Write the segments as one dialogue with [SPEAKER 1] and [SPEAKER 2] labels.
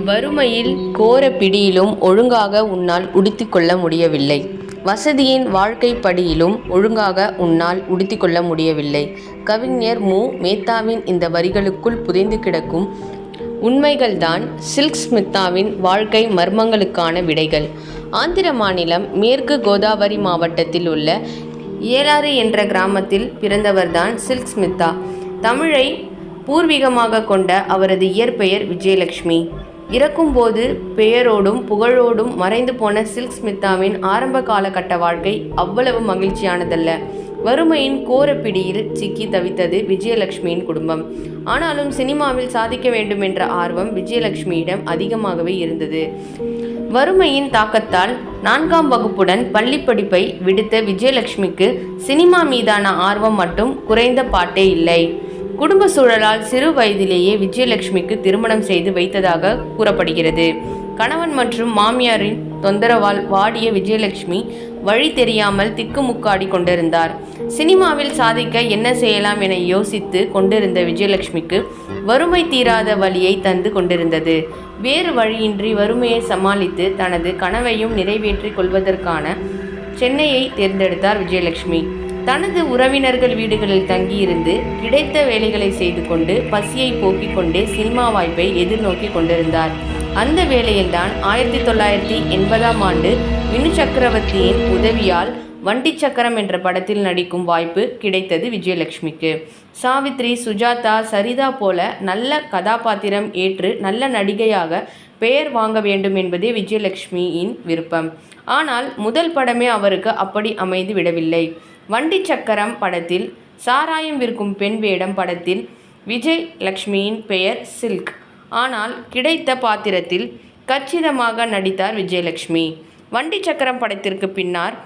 [SPEAKER 1] வறுமையில் கோர பிடியிலும் ஒழுங்காக உன்னால் உடுத்திக்கொள்ள முடியவில்லை. வசதியின் வாழ்க்கைப்படியிலும் ஒழுங்காக உன்னால் உடுத்திக்கொள்ள முடியவில்லை. கவிஞர் மு. மேத்தாவின் இந்த வரிகளுக்குள் புதைந்து கிடக்கும் உண்மைகள்தான் சில்க் ஸ்மித்தாவின் வாழ்க்கை மர்மங்களுக்கான விடைகள். ஆந்திர மாநிலம் மேற்கு கோதாவரி மாவட்டத்தில் உள்ள ஏலாறு என்ற கிராமத்தில் பிறந்தவர்தான் சில்க் ஸ்மித்தா. தமிழை பூர்வீகமாக கொண்ட அவரது இயற்பெயர் விஜயலட்சுமி. இறக்கும்போது பெயரோடும் புகழோடும் மறைந்து போன சில்க் ஸ்மித்தாவின் ஆரம்ப காலகட்ட வாழ்க்கை அவ்வளவு மகிழ்ச்சியானதல்ல. வறுமையின் கோர பிடியில் சிக்கி தவித்தது விஜயலட்சுமியின் குடும்பம். ஆனாலும் சினிமாவில் சாதிக்க வேண்டும் என்ற ஆர்வம் விஜயலட்சுமியிடம் அதிகமாகவே இருந்தது. வறுமையின் தாக்கத்தால் 4ஆம் வகுப்புடன் பள்ளி படிப்பை விடுத்த விஜயலட்சுமிக்கு சினிமா மீதான ஆர்வம் மட்டும் குறைந்த பாட்டே இல்லை. குடும்ப சூழலால் சிறு வயதிலேயே விஜயலட்சுமிக்கு திருமணம் செய்து வைத்ததாக கூறப்படுகிறது. கணவன் மற்றும் மாமியாரின் தொந்தரவால் வாடிய விஜயலட்சுமி வழி தெரியாமல் திக்குமுக்காடி கொண்டிருந்தார். சினிமாவில் சாதிக்க என்ன செய்யலாம் என யோசித்து கொண்டிருந்த விஜயலட்சுமிக்கு வறுமை தீராத வழியை தந்து கொண்டிருந்தது. வேறு வழியின்றி வறுமையை சமாளித்து தனது கனவையும் நிறைவேற்றிக் கொள்வதற்கான சென்னையை தேர்ந்தெடுத்தார் விஜயலட்சுமி. தனது உறவினர்கள் வீடுகளில் தங்கியிருந்து கிடைத்த வேலைகளை செய்து கொண்டு பசியை போக்கிக் கொண்டே சினிமா வாய்ப்பை எதிர்நோக்கி கொண்டிருந்தார். அந்த வேளையில்தான் 1980ஆம் ஆண்டு வினு சக்கரவர்த்தியின் உதவியால் வண்டி சக்கரம் என்ற படத்தில் நடிக்கும் வாய்ப்பு கிடைத்தது விஜயலட்சுமிக்கு. சாவித்ரி, சுஜாதா, சரிதா போல நல்ல கதாபாத்திரம் ஏற்று நல்ல நடிகையாக பெயர் வாங்க வேண்டும் என்பதே விஜயலட்சுமியின் விருப்பம். ஆனால் முதல் படமே அவருக்கு அப்படி அமைந்து விடவில்லை. வண்டி சக்கரம் படத்தில் சாராயம் விற்கும் பெண் வேடம் படத்தில் விஜயலட்சுமியின் பெயர் சில்க். ஆனால் கிடைத்த பாத்திரத்தில் கச்சிதமாக நடித்தார் விஜயலட்சுமி. வண்டி சக்கரம் படத்திற்கு பின்னர்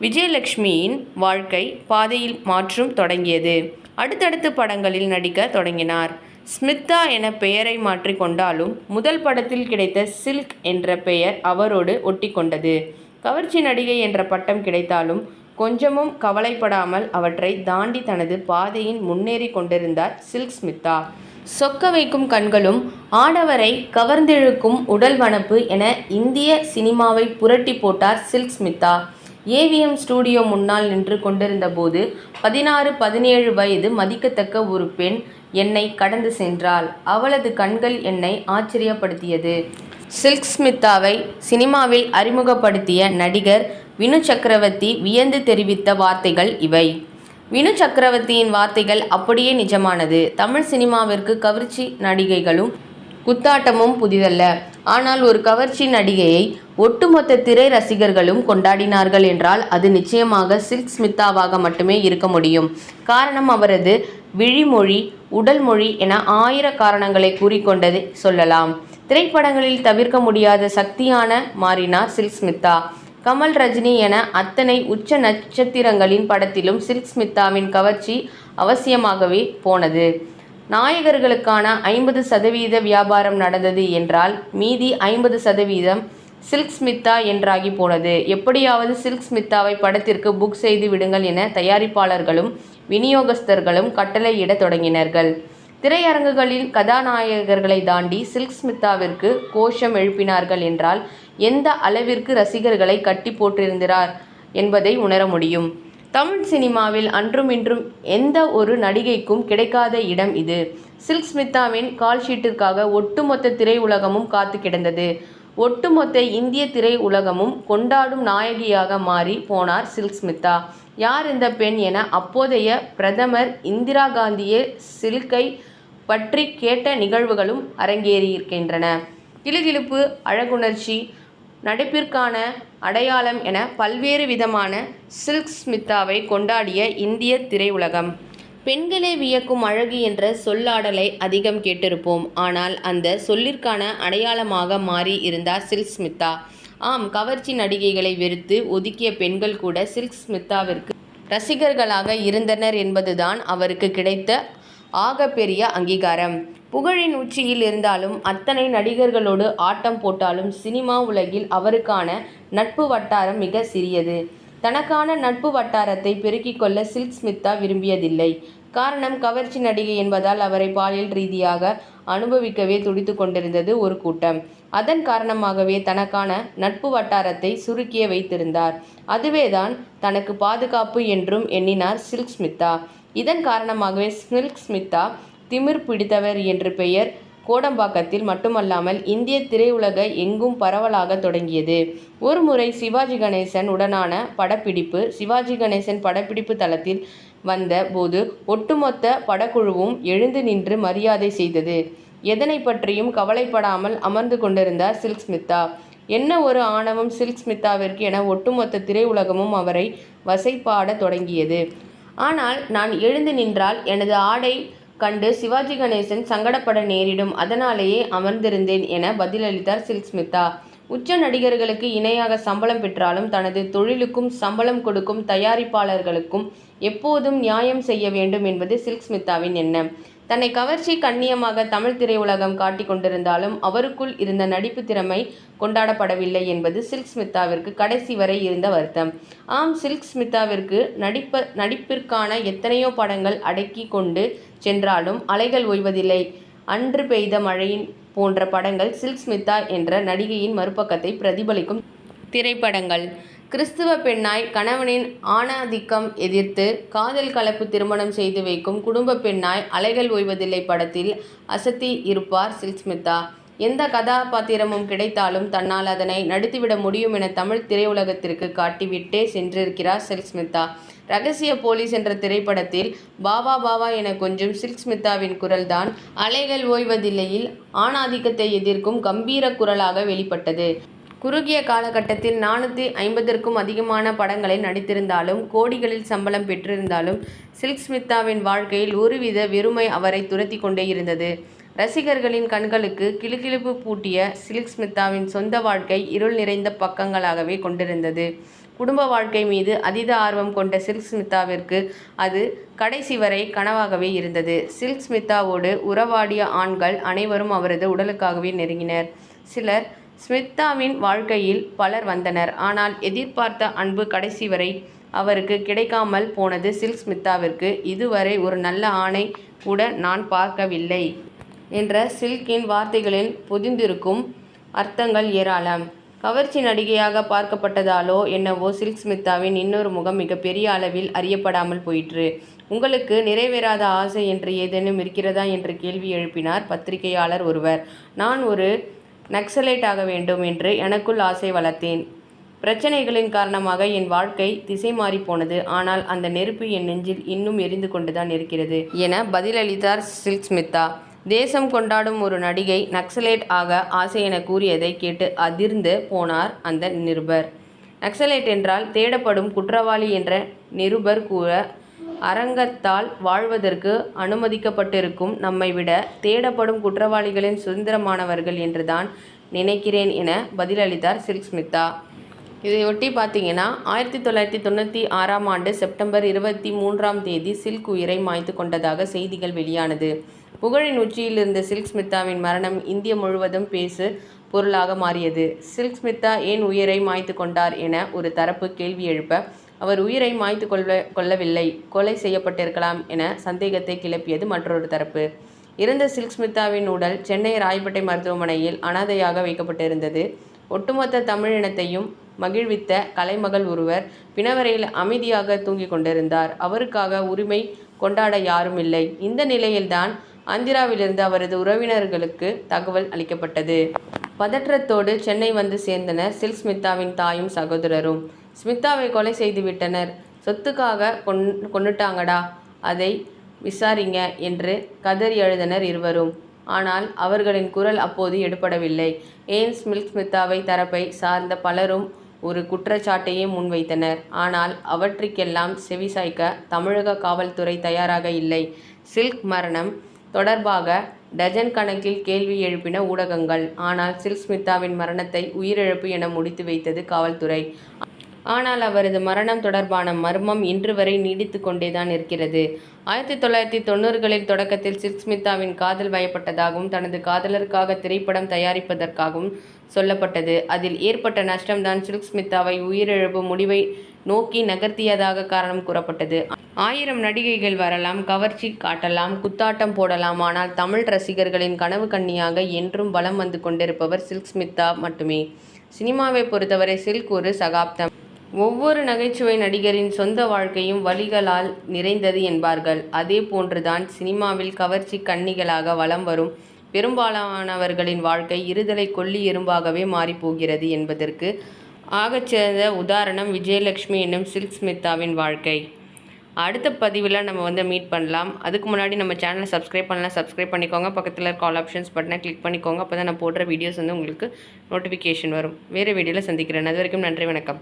[SPEAKER 1] விஜயலட்சுமியின் வாழ்க்கை பாதையில் மாற்றம் தொடங்கியது. அடுத்தடுத்து படங்களில் நடிக்க தொடங்கினார். ஸ்மிதா என பெயரை மாற்றி கொண்டாலும் முதல் படத்தில் கிடைத்த சில்க் என்ற பெயர் அவரோடு ஒட்டி கொண்டது. கவர்ச்சி நடிகை என்ற பட்டம் கிடைத்தாலும் கொஞ்சமும் கவலைப்படாமல் அவற்றை தாண்டி தனது பாதையின் முன்னேறி கொண்டிருந்தார் சில்க் ஸ்மிதா. சொக்க வைக்கும் கண்களும் ஆடவரை கவர்ந்திழுக்கும் உடல் வனப்பு என இந்திய சினிமாவை புரட்டி போட்டார் சில்க் ஸ்மிதா. ஏவிஎம் ஸ்டுடியோ முன்னால் நின்று கொண்டிருந்த போது 16-17 வயது மதிக்கத்தக்க ஒரு பெண் என்னை கடந்து சென்றாள். அவளது கண்கள் என்னை ஆச்சரியப்படுத்தியது. சில்க் ஸ்மித்தாவை சினிமாவில் அறிமுகப்படுத்திய நடிகர் வினு சக்கரவர்த்தி வியந்து தெரிவித்த வார்த்தைகள் இவை. வினு சக்கரவர்த்தியின் வார்த்தைகள் அப்படியே நிஜமானது. தமிழ் சினிமாவிற்கு கவர்ச்சி நடிகைகளும் குத்தாட்டமும் புதிதல்ல. ஆனால் ஒரு கவர்ச்சி நடிகையை ஒட்டுமொத்த திரை ரசிகர்களும் கொண்டாடினார்கள் என்றால் அது நிச்சயமாக சில்க் ஸ்மித்தாவாக மட்டுமே இருக்க முடியும். காரணம் அவரது விழிமொழி, உடல் மொழி என 1000 காரணங்களை கூறிக்கொண்டதை சொல்லலாம். திரைப்படங்களில் தவிர்க்க முடியாத சக்தியான மாறினார் சில்க் ஸ்மித்தா. கமல், ரஜினி என அத்தனை உச்ச நட்சத்திரங்களின் படத்திலும் சில்க் ஸ்மித்தாவின் கவர்ச்சி அவசியமாகவே போனது. நாயகர்களுக்கான 50% வியாபாரம் நடந்தது என்றால் மீதி 50% சில்க் ஸ்மித்தா என்றாகி போனது. எப்படியாவது சில்க் ஸ்மித்தாவை படத்திற்கு புக் செய்து விடுங்கள் என தயாரிப்பாளர்களும் விநியோகஸ்தர்களும் கட்டளையிட தொடங்கினார்கள். திரையரங்குகளில் கதாநாயகர்களை தாண்டி சில்க் ஸ்மித்தாவிற்கு கோஷம் எழுப்பினார்கள் என்றால் எந்த அளவிற்கு ரசிகர்களை கட்டி போட்டிருந்தார் என்பதை உணர முடியும். தமிழ் சினிமாவில் அன்றும் இன்றும் எந்த ஒரு நடிகைக்கும் கிடைக்காத இடம் இது. சில்க் ஸ்மித்தாவின் கால்ஷீட்டிற்காக ஒட்டுமொத்த திரை உலகமும் காத்து கிடந்தது. ஒட்டுமொத்த இந்திய திரை உலகமும் கொண்டாடும் நாயகியாக மாறி போனார் சில்க் ஸ்மித்தா. யார் இந்த பெண் என அப்போதைய பிரதமர் இந்திரா காந்தியே சில்கை பற்றி கேட்ட நிகழ்வுகளும் அரங்கேறியிருக்கின்றன. கிளுகிளுப்பு, அழகுணர்ச்சி, நடிப்பிற்கான அடையாளம் என பல்வேறு விதமான சில்க் ஸ்மித்தாவை கொண்டாடிய இந்திய திரையுலகம். பெண்களை வியக்கும் அழகு என்ற சொல்லாடலை அதிகம் கேட்டிருப்போம். ஆனால் அந்த சொல்லிற்கான அடையாளமாக மாறி இருந்தார் சில்க் ஸ்மித்தா. ஆம், கவர்ச்சி நடிகைகளை வெறுத்து ஒதுக்கிய பெண்கள் கூட சில்க் ஸ்மித்தாவிற்கு ரசிகர்களாக இருந்தனர் என்பதுதான் அவருக்கு கிடைத்த ஆகப்பெரிய அங்கீகாரம். புகழின் உச்சியில் இருந்தாலும் அத்தனை நடிகர்களோடு ஆட்டம் போட்டாலும் சினிமா உலகில் அவருக்கான நட்பு வட்டாரம் மிக சிறியது. தனக்கான நட்பு வட்டாரத்தை பெருக்கிக் கொள்ள சில்க் ஸ்மித்தா விரும்பியதில்லை. காரணம், கவர்ச்சி நடிகை என்பதால் அவரை பாலியல் ரீதியாக அனுபவிக்கவே துடித்து கொண்டிருந்தது ஒரு கூட்டம். அதன் காரணமாகவே தனக்கான நட்பு வட்டாரத்தை சுருக்கிய வைத்திருந்தார். அதுவேதான் தனக்கு பாதுகாப்பு என்றும் எண்ணினார் சில்க் ஸ்மிதா. இதன் காரணமாகவே சில்க் ஸ்மிதா திமிர் பிடித்தவர் என்ற பெயர் கோடம்பாக்கத்தில் மட்டுமல்லாமல் இந்திய திரையுலக எங்கும் பரவலாக தொடங்கியது. ஒருமுறை சிவாஜி கணேசன் உடனான படப்பிடிப்பு சிவாஜி கணேசன் படப்பிடிப்பு தளத்தில் வந்த போது ஒட்டுமொத்த படக்குழுவும் எழுந்து நின்று மரியாதை செய்தது. எதனை பற்றியும் கவலைப்படாமல் அமர்ந்து கொண்டிருந்தார் சில்க் ஸ்மிதா. என்ன ஒரு ஆணவம் சில்க் ஸ்மிதாவிற்கு என ஒட்டுமொத்த திரையுலகமும் அவரை வசைபாட தொடங்கியது. ஆனால் நான் எழுந்து நின்றால் எனது ஆடை கண்டு சிவாஜி கணேசன் சங்கடப்பட நேரிடும், அதனாலேயே அமர்ந்திருந்தேன் என பதிலளித்தார் சில்க் ஸ்மிதா. உச்ச நடிகர்களுக்கு இணையாக சம்பளம் பெற்றாலும் தனது தொழிலுக்கும் சம்பளம் கொடுக்கும் தயாரிப்பாளர்களுக்கும் எப்போதும் நியாயம் செய்ய வேண்டும் என்பது சில்க் ஸ்மிதாவின் எண்ணம். தன்னை கவர்ச்சி கண்ணியமாக தமிழ் திரையுலகம் காட்டிக் கொண்டிருந்தாலும் அவருக்குள் இருந்த நடிப்பு திறமை கொண்டாடப்படவில்லை என்பது சில்க் ஸ்மிதாவிற்கு கடைசி வரை இருந்த வருத்தம். ஆம், சில்க் ஸ்மிதாவிற்கு நடிப்பிற்கான எத்தனையோ படங்கள் அடக்கி கொண்டு சென்றாலும் அலைகள் ஓய்வதில்லை, அன்று பெய்த மழையின் போன்ற படங்கள் சில்க் ஸ்மிதா என்ற நடிகையின் மறுபக்கத்தை பிரதிபலிக்கும் திரைப்படங்கள். கிறிஸ்துவ பெண்ணாய் கணவனின் ஆணாதிக்கம் எதிர்த்து காதல் கலப்பு திருமணம் செய்து வைக்கும் குடும்ப பெண்ணாய் அலைகள் ஓய்வதில்லை படத்தில் அசத்தி இருப்பார் சில்க் ஸ்மிதா. எந்த கதாபாத்திரமும் கிடைத்தாலும் தன்னால் அதனை நடித்துவிட முடியும் என தமிழ் திரையுலகத்திற்கு காட்டிவிட்டே சென்றிருக்கிறார் சில்க் ஸ்மிதா. ரகசிய போலீஸ் என்ற திரைப்படத்தில் பாபா பாபா என கொஞ்சம் சில்க் ஸ்மிதாவின் குரல்தான் அலைகள் ஓய்வதில்லையில் ஆணாதிக்கத்தை எதிர்க்கும் கம்பீர குரலாக வெளிப்பட்டது. குறுகிய காலகட்டத்தில் 450க்கும் அதிகமான படங்களை நடித்திருந்தாலும் கோடிகளில் சம்பளம் பெற்றிருந்தாலும் சில்க் ஸ்மிதாவின் வாழ்க்கையில் ஒருவித வெறுமை அவரை துரத்தி கொண்டே இருந்தது. ரசிகர்களின் கண்களுக்கு கிளுகிளுப்பு பூட்டிய சில்க் ஸ்மிதாவின் சொந்த வாழ்க்கை இருள் நிறைந்த பக்கங்களாகவே கொண்டிருந்தது. குடும்ப வாழ்க்கை மீது அதீத ஆர்வம் கொண்ட சில்க் ஸ்மிதாவிற்கு அது கடைசி வரை கனவாகவே இருந்தது. சில்க் ஸ்மிதாவோடு உறவாடிய ஆண்கள் அனைவரும் அவரது உடலுக்காகவே நெருங்கினர். சிலர் ஸ்மிதாவின் வாழ்க்கையில் பலர் வந்தனர். ஆனால் எதிர்பார்த்த அன்பு கடைசி வரை அவருக்கு கிடைக்காமல் போனது சில்க் ஸ்மிதாவிற்கு. இதுவரை ஒரு நல்ல ஆணை கூட நான் பார்க்கவில்லை என்ற சில்கின் வார்த்தைகளில் பொதிந்திருக்கும் அர்த்தங்கள் ஏராளம். கவர்ச்சி நடிகையாக பார்க்கப்பட்டதாலோ என்னவோ சில்க் ஸ்மிதாவின் இன்னொரு முகம் மிகப்பெரிய அளவில் அறியப்படாமல் போயிற்று. உங்களுக்கு நிறைவேறாத ஆசை என்று ஏதேனும் இருக்கிறதா என்று கேள்வி எழுப்பினார் பத்திரிகையாளர் ஒருவர். நான் ஒரு நக்சலைட் ஆக வேண்டும் என்று எனக்குள் ஆசை வளர்த்தேன். பிரச்சனைகளின் காரணமாக என் வாழ்க்கை திசை மாறி போனது. ஆனால் அந்த நெருப்பு என் நெஞ்சில் இன்னும் எரிந்து கொண்டுதான் இருக்கிறது என பதிலளித்தார் சில்க் ஸ்மிதா. தேசம் கொண்டாடும் ஒரு நடிகை நக்சலைட் ஆக ஆசை என கூறியதை கேட்டு அதிர்ந்து போனார் அந்த நிருபர். நக்சலைட் என்றால் தேடப்படும் குற்றவாளி என்ற நிருபர் கூற, அரங்கத்தால் வாழ்வதற்கு அனுமதிக்கப்பட்டிருக்கும் நம்மை விட தேடப்படும் குற்றவாளிகளின் சுதந்திரமானவர்கள் என்றுதான் நினைக்கிறேன் என பதிலளித்தார் சில்க் ஸ்மிதா. இதையொட்டி பார்த்தீங்கன்னா 1996ஆம் ஆண்டு செப்டம்பர் 23ஆம் தேதி சில்க் உயிரை மாய்த்து கொண்டதாக செய்திகள் வெளியானது. புகழின் உச்சியில் இருந்த சில்க் ஸ்மிதாவின் மரணம் இந்திய முழுவதும் பேசு பொருளாக மாறியது. சில்க் ஸ்மிதா ஏன் உயிரை மாய்த்து கொண்டார் என ஒரு தரப்பு கேள்வி எழுப்ப, அவர் உயிரை மாய்த்து கொள்ளவில்லை, கொலை செய்யப்பட்டிருக்கலாம் என சந்தேகத்தை கிளப்பியது மற்றொரு தரப்பு. இறந்த சில்க் ஸ்மிதாவின் உடல் சென்னை ராயப்பேட்டை மருத்துவமனையில் அனாதையாக வைக்கப்பட்டிருந்தது. ஒட்டுமொத்த தமிழினத்தையும் மகிழ்வித்த கலைமகள் ஒருவர் பிணவரையில் அமைதியாக தூங்கிக் கொண்டிருந்தார். அவருக்காக உரிமை கொண்டாட யாரும் இல்லை. இந்த நிலையில்தான் ஆந்திராவிலிருந்து அவரது உறவினர்களுக்கு தகவல் அளிக்கப்பட்டது. பதற்றத்தோடு சென்னை வந்து சேர்ந்தனர் சில்க் ஸ்மிதாவின் தாயும் சகோதரரும். ஸ்மிதாவை கொலை செய்து விட்டனர், சொத்துக்காக கொன்னுட்டாங்கடா, அதை விசாரிங்க என்று கதறி அழுதனர் இருவரும். ஆனால் அவர்களின் குரல் அப்போது எடுபடவில்லை. ஏன் சில்க் ஸ்மிதாவை தரப்பை சார்ந்த பலரும் ஒரு குற்றச்சாட்டையே முன்வைத்தனர். ஆனால் அவற்றுக்கெல்லாம் செவிசாய்க்க தமிழக காவல்துறை தயாராக இல்லை. சில்க் மரணம் தொடர்பாக டஜன் கணக்கில் கேள்வி எழுப்பின ஊடகங்கள். ஆனால் சில்க் ஸ்மிதாவின் மரணத்தை உயிரிழப்பு என முடித்து வைத்தது காவல்துறை. ஆனால் அவரது மரணம் தொடர்பான மர்மம் இன்று வரை நீடித்து கொண்டேதான் இருக்கிறது. 1990களின் தொடக்கத்தில் சில்க் ஸ்மிதாவின் காதல் வயப்பட்டதாகவும் தனது காதலருக்காக திரைப்படம் தயாரிப்பதற்காகவும் சொல்லப்பட்டது. அதில் ஏற்பட்ட நஷ்டம்தான் சில்க் ஸ்மிதாவை உயிரிழப்பு முடிவை நோக்கி நகர்த்தியதாக காரணம் கூறப்பட்டது. 1000 நடிகைகள் வரலாம், கவர்ச்சி காட்டலாம், குத்தாட்டம் போடலாம். ஆனால் தமிழ் ரசிகர்களின் கனவு கன்னியாக என்றும் வலம் வந்து கொண்டிருப்பவர் சில்க் ஸ்மிதா மட்டுமே. சினிமாவை பொறுத்தவரை சில்க் ஒரு சகாப்தம். ஒவ்வொரு நகைச்சுவை நடிகரின் சொந்த வாழ்க்கையும் வலிகளால் நிறைந்தது என்பார்கள். அதே போன்றுதான் சினிமாவில் கவர்ச்சி கன்னிகளாக வலம் வரும் பெரும்பாலானவர்களின் வாழ்க்கை இருதலை கொல்லி எறும்பாகவே மாறிப்போகிறது என்பதற்கு ஆகச்சிறந்த உதாரணம் விஜயலட்சுமி என்னும் சில்க் ஸ்மிதாவின் வாழ்க்கை. அடுத்த பதிவில் நம்ம மீட் பண்ணலாம். அதுக்கு முன்னாடி நம்ம சேனலை சப்ஸ்கிரைப் பண்ணலாம், சப்ஸ்கிரைப் பண்ணிக்கோங்க. பக்கத்தில் இருக்க ஆல் ஆப்ஷன்ஸ் பட்டனை கிளிக் பண்ணிக்கோங்க. அப்போ தான் நான் போடுற வீடியோஸ் உங்களுக்கு நோட்டிஃபிகேஷன் வரும். வேறு வீடியோவில் சந்திக்கிறேன். அது வரைக்கும் நன்றி, வணக்கம்.